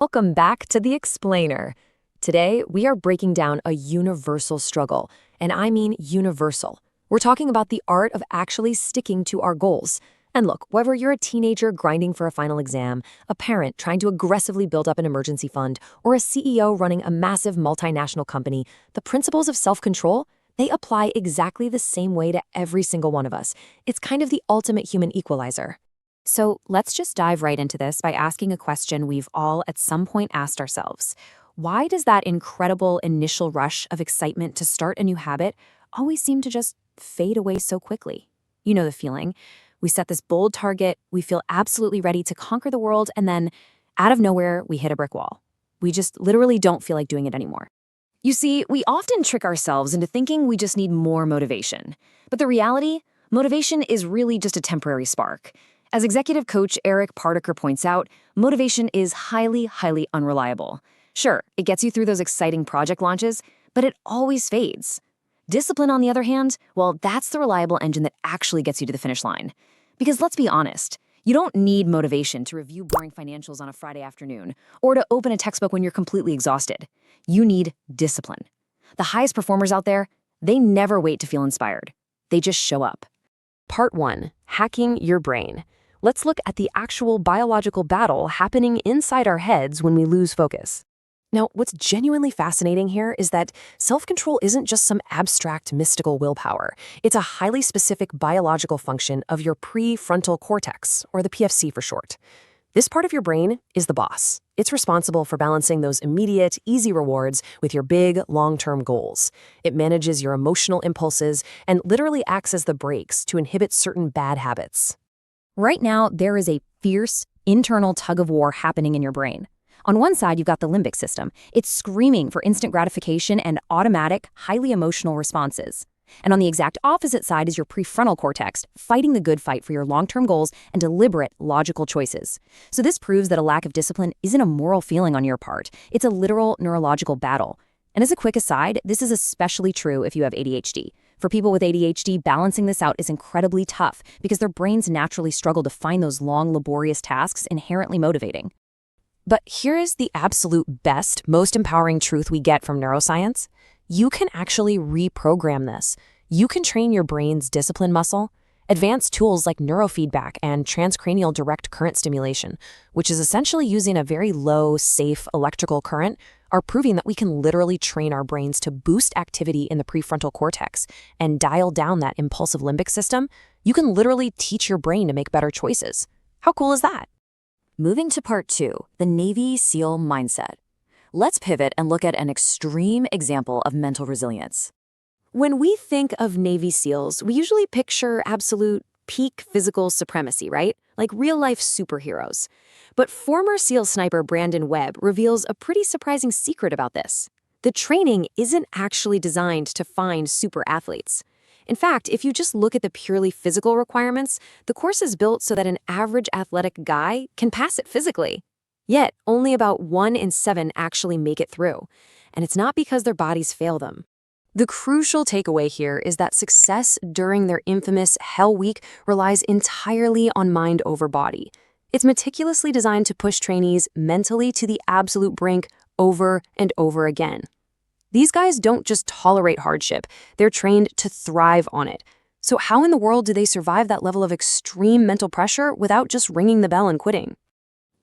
Welcome back to The Explainer. Today, we are breaking down a universal struggle, and I mean universal. We're talking about the art of actually sticking to our goals. And look, whether you're a teenager grinding for a final exam, a parent trying to aggressively build up an emergency fund, or a CEO running a massive multinational company, the principles of self-control, they apply exactly the same way to every single one of us. It's kind of the ultimate human equalizer. So let's just dive right into this by asking a question we've all at some point asked ourselves. Why does that incredible initial rush of excitement to start a new habit always seem to just fade away so quickly? You know the feeling. We set this bold target, we feel absolutely ready to conquer the world, and then, out of nowhere, we hit a brick wall. We just literally don't feel like doing it anymore. You see, we often trick ourselves into thinking we just need more motivation. But the reality, motivation is really just a temporary spark. As executive coach Eric Partaker points out, motivation is highly unreliable. Sure, it gets you through those exciting project launches, but it always fades. Discipline, on the other hand, well, that's the reliable engine that actually gets you to the finish line. Because let's be honest, you don't need motivation to review boring financials on a Friday afternoon or to open a textbook when you're completely exhausted. You need discipline. The highest performers out there, they never wait to feel inspired. They just show up. Part 1. Hacking your brain. Let's look at the actual biological battle happening inside our heads when we lose focus. Now, what's genuinely fascinating here is that self-control isn't just some abstract mystical willpower. It's a highly specific biological function of your prefrontal cortex, or the PFC for short. This part of your brain is the boss. It's responsible for balancing those immediate, easy rewards with your big, long-term goals. It manages your emotional impulses and literally acts as the brakes to inhibit certain bad habits. Right now, there is a fierce, internal tug-of-war happening in your brain. On one side, you've got the limbic system. It's screaming for instant gratification and automatic, highly emotional responses. And on the exact opposite side is your prefrontal cortex, fighting the good fight for your long-term goals and deliberate, logical choices. So this proves that a lack of discipline isn't a moral feeling on your part. It's a literal neurological battle. And as a quick aside, this is especially true if you have ADHD. For people with ADHD, balancing this out is incredibly tough because their brains naturally struggle to find those long, laborious tasks inherently motivating. But here is the absolute best, most empowering truth we get from neuroscience. You can actually reprogram this. You can train your brain's discipline muscle. Advanced tools like neurofeedback and transcranial direct current stimulation, which is essentially using a very low, safe electrical current, are proving that we can literally train our brains to boost activity in the prefrontal cortex and dial down that impulsive limbic system. You can literally teach your brain to make better choices. How cool is that? Moving to part 2, the Navy SEAL mindset. Let's pivot and look at an extreme example of mental resilience. When we think of Navy SEALs, we usually picture absolute peak physical supremacy, right? Like real-life superheroes. But former SEAL sniper Brandon Webb reveals a pretty surprising secret about this. The training isn't actually designed to find super athletes. In fact, if you just look at the purely physical requirements, the course is built so that an average athletic guy can pass it physically. Yet, only about 1 in 7 actually make it through. And it's not because their bodies fail them. The crucial takeaway here is that success during their infamous Hell Week relies entirely on mind over body. It's meticulously designed to push trainees mentally to the absolute brink over and over again. These guys don't just tolerate hardship, they're trained to thrive on it. So how in the world do they survive that level of extreme mental pressure without just ringing the bell and quitting?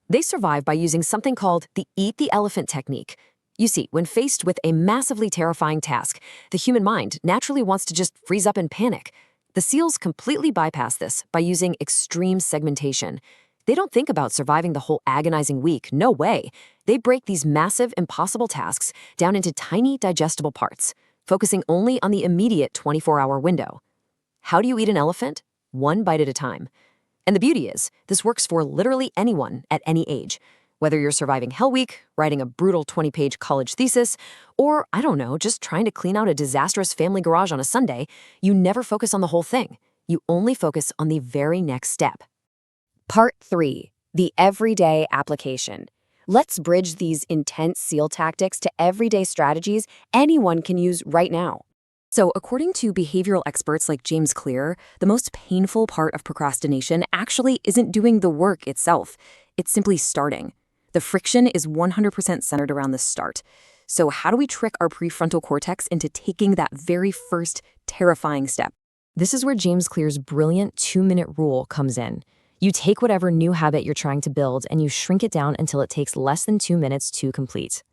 They survive by using something called the eat the elephant technique. You see, when faced with a massively terrifying task, the human mind naturally wants to just freeze up and panic. The SEALs completely bypass this by using extreme segmentation. They don't think about surviving the whole agonizing week, no way. They break these massive, impossible tasks down into tiny, digestible parts, focusing only on the immediate 24-hour window. How do you eat an elephant? One bite at a time. And the beauty is, this works for literally anyone at any age. Whether you're surviving Hell Week, writing a brutal 20-page college thesis, or, I don't know, just trying to clean out a disastrous family garage on a Sunday, you never focus on the whole thing. You only focus on the very next step. Part 3, the everyday application. Let's bridge these intense SEAL tactics to everyday strategies anyone can use right now. So, according to behavioral experts like James Clear, the most painful part of procrastination actually isn't doing the work itself. It's simply starting. The friction is 100% centered around the start. So how do we trick our prefrontal cortex into taking that very first terrifying step? This is where James Clear's brilliant 2-minute rule comes in. You take whatever new habit you're trying to build and you shrink it down until it takes less than 2 minutes to complete.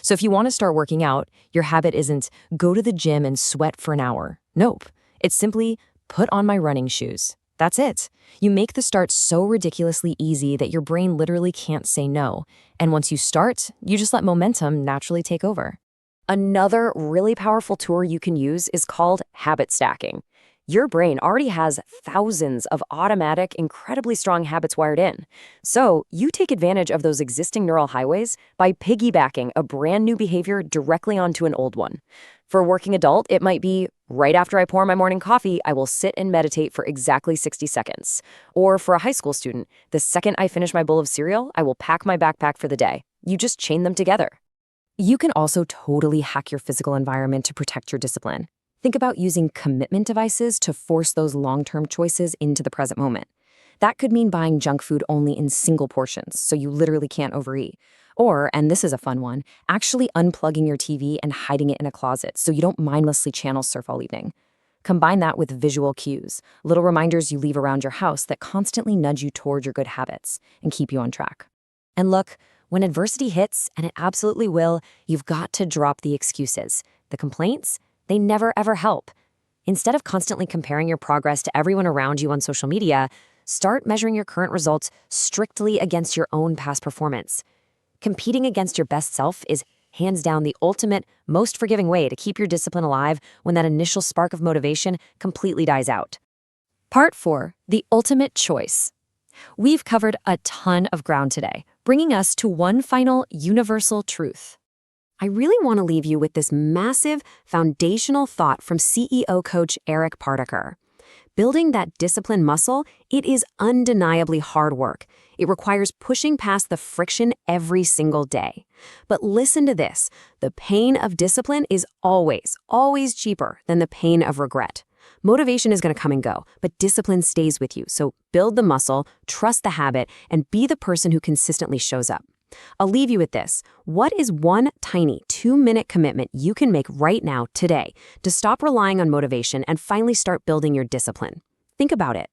So if you want to start working out, your habit isn't go to the gym and sweat for an hour. Nope. It's simply put on my running shoes. That's it. You make the start so ridiculously easy that your brain literally can't say no. And once you start, you just let momentum naturally take over. Another really powerful tool you can use is called habit stacking. Your brain already has thousands of automatic, incredibly strong habits wired in. So you take advantage of those existing neural highways by piggybacking a brand new behavior directly onto an old one. For a working adult, it might be, right after I pour my morning coffee, I will sit and meditate for exactly 60 seconds. Or for a high school student, the second I finish my bowl of cereal, I will pack my backpack for the day. You just chain them together. You can also totally hack your physical environment to protect your discipline. Think about using commitment devices to force those long-term choices into the present moment. That could mean buying junk food only in single portions, so you literally can't overeat. Or, and this is a fun one, actually unplugging your TV and hiding it in a closet so you don't mindlessly channel surf all evening. Combine that with visual cues, little reminders you leave around your house that constantly nudge you toward your good habits and keep you on track. And look, when adversity hits, and it absolutely will, you've got to drop the excuses. The complaints, they never ever help. Instead of constantly comparing your progress to everyone around you on social media, start measuring your current results strictly against your own past performance. Competing against your best self is hands down the ultimate, most forgiving way to keep your discipline alive when that initial spark of motivation completely dies out. Part 4, the ultimate choice. We've covered a ton of ground today, bringing us to one final universal truth. I really want to leave you with this massive foundational thought from CEO coach Eric Partaker. Building that discipline muscle, it is undeniably hard work. It requires pushing past the friction every single day. But listen to this, the pain of discipline is always, always cheaper than the pain of regret. Motivation is going to come and go, but discipline stays with you. So build the muscle, trust the habit, and be the person who consistently shows up. I'll leave you with this. What is one tiny 2-minute commitment you can make right now, today, to stop relying on motivation and finally start building your discipline? Think about it.